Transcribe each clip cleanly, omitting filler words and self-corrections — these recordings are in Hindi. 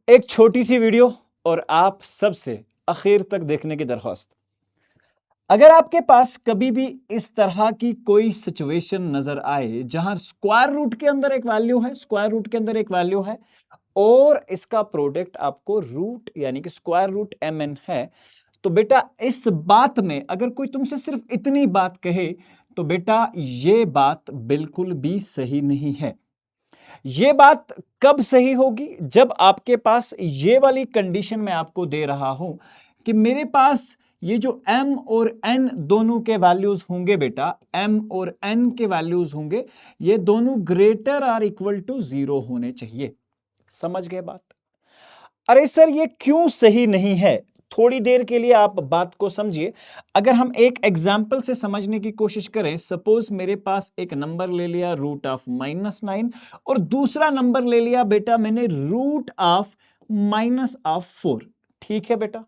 एक छोटी सी वीडियो और आप सबसे आखिर तक देखने की दरख्वास्त। अगर आपके पास कभी भी इस तरह की कोई सिचुएशन नजर आए जहां स्क्वायर रूट के अंदर एक वैल्यू है, स्क्वायर रूट के अंदर एक वैल्यू है और इसका प्रोडक्ट आपको रूट यानी कि स्क्वायर रूट एम एन है, तो बेटा इस बात में अगर कोई तुमसे सिर्फ इतनी बात कहे तो बेटा ये बात बिल्कुल भी सही नहीं है। ये बात कब सही होगी? जब आपके पास ये वाली कंडीशन मैं आपको दे रहा हूं कि मेरे पास ये जो m और n दोनों के वैल्यूज होंगे बेटा, m और n के वैल्यूज होंगे, ये दोनों ग्रेटर आर इक्वल टू 0 होने चाहिए। समझ गए बात? अरे सर ये क्यों सही नहीं है? थोड़ी देर के लिए आप बात को समझिए। अगर हम एक एग्जाम्पल से समझने की कोशिश करें, सपोज मेरे पास एक नंबर ले लिया रूट ऑफ -9 और दूसरा नंबर ले लिया बेटा मैंने रूट ऑफ -4। ठीक है बेटा,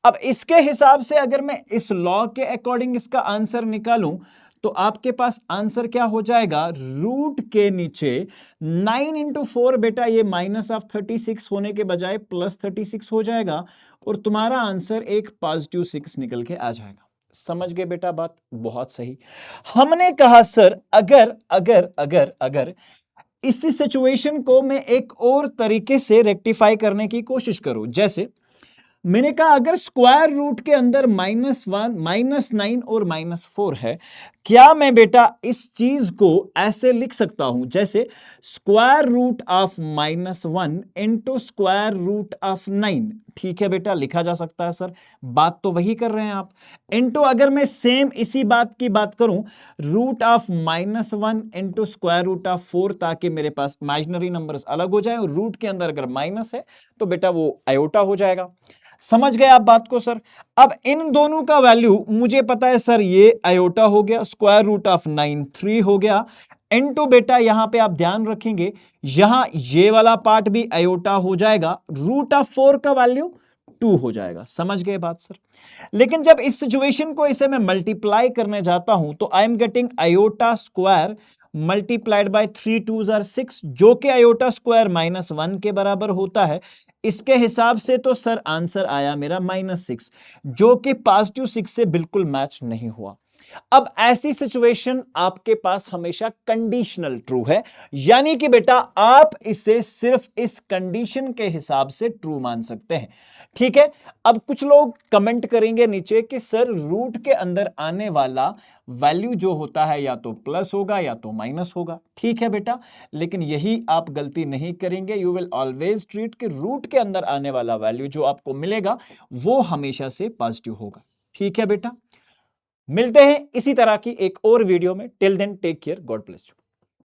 अब इसके हिसाब से अगर मैं इस लॉ के अकॉर्डिंग इसका आंसर निकालूं तो आपके पास आंसर क्या हो जाएगा? रूट के नीचे 9 इंटू 4 बेटा ये -36 होने के बजाय +36 हो जाएगा और तुम्हारा आंसर एक +6 निकल के आ जाएगा। समझ गए बेटा बात? बहुत सही। हमने कहा सर अगर अगर अगर अगर इसी सिचुएशन को मैं एक और तरीके से रेक्टिफाई करने की कोशिश करूं, जैसे मैंने कहा अगर स्क्वायर रूट के अंदर -1 -9 और -4 है, क्या मैं बेटा इस चीज को ऐसे लिख सकता हूं जैसे square root of -1 into square root of 9? ठीक है बेटा, लिखा जा सकता है सर, बात तो वही कर रहे हैं आप। इंटू अगर मैं सेम इसी बात की बात करूं root of -1 into square root of 4, ताकि मेरे पास इमेजिनरी नंबर्स अलग हो जाए और रूट के अंदर अगर माइनस है तो बेटा वो आयोटा हो जाएगा। समझ गए आप बात को सर? अब इन दोनों का वैल्यू मुझे पता है सर, ये आयोटा हो गया, स्क्वायर रूट ऑफ 9 3 हो गया, इनटू बेटा यहां पे आप ध्यान रखेंगे यहां ये वाला पार्ट भी आयोटा हो जाएगा, रूट ऑफ 4 का वैल्यू 2 हो जाएगा। समझ गए बात सर? लेकिन जब इस सिचुएशन को इसे मैं मल्टीप्लाई करने जाता हूं तो I am getting iota square multiplied by 3 2s are 6, जो कि आयोटा स्क्वायर -1 के बराबर होता है। इसके हिसाब से तो सर आंसर आया मेरा -6, जो कि +6 से बिल्कुल मैच नहीं हुआ। अब ऐसी सिचुएशन आपके पास हमेशा कंडीशनल ट्रू है, यानी कि बेटा आप इसे सिर्फ इस कंडीशन के हिसाब से ट्रू मान सकते हैं। ठीक है, अब कुछ लोग कमेंट करेंगे नीचे कि सर रूट के अंदर आने वाला वैल्यू जो होता है या तो प्लस होगा या तो माइनस होगा। ठीक है बेटा, लेकिन यही आप गलती नहीं करेंगे। यू विल ऑलवेज ट्रीट कि रूट के अंदर आने वाला वैल्यू जो आपको मिलेगा वो हमेशा से पॉजिटिव होगा। ठीक है बेटा, मिलते हैं इसी तरह की एक और वीडियो में। Till then take care, God bless you.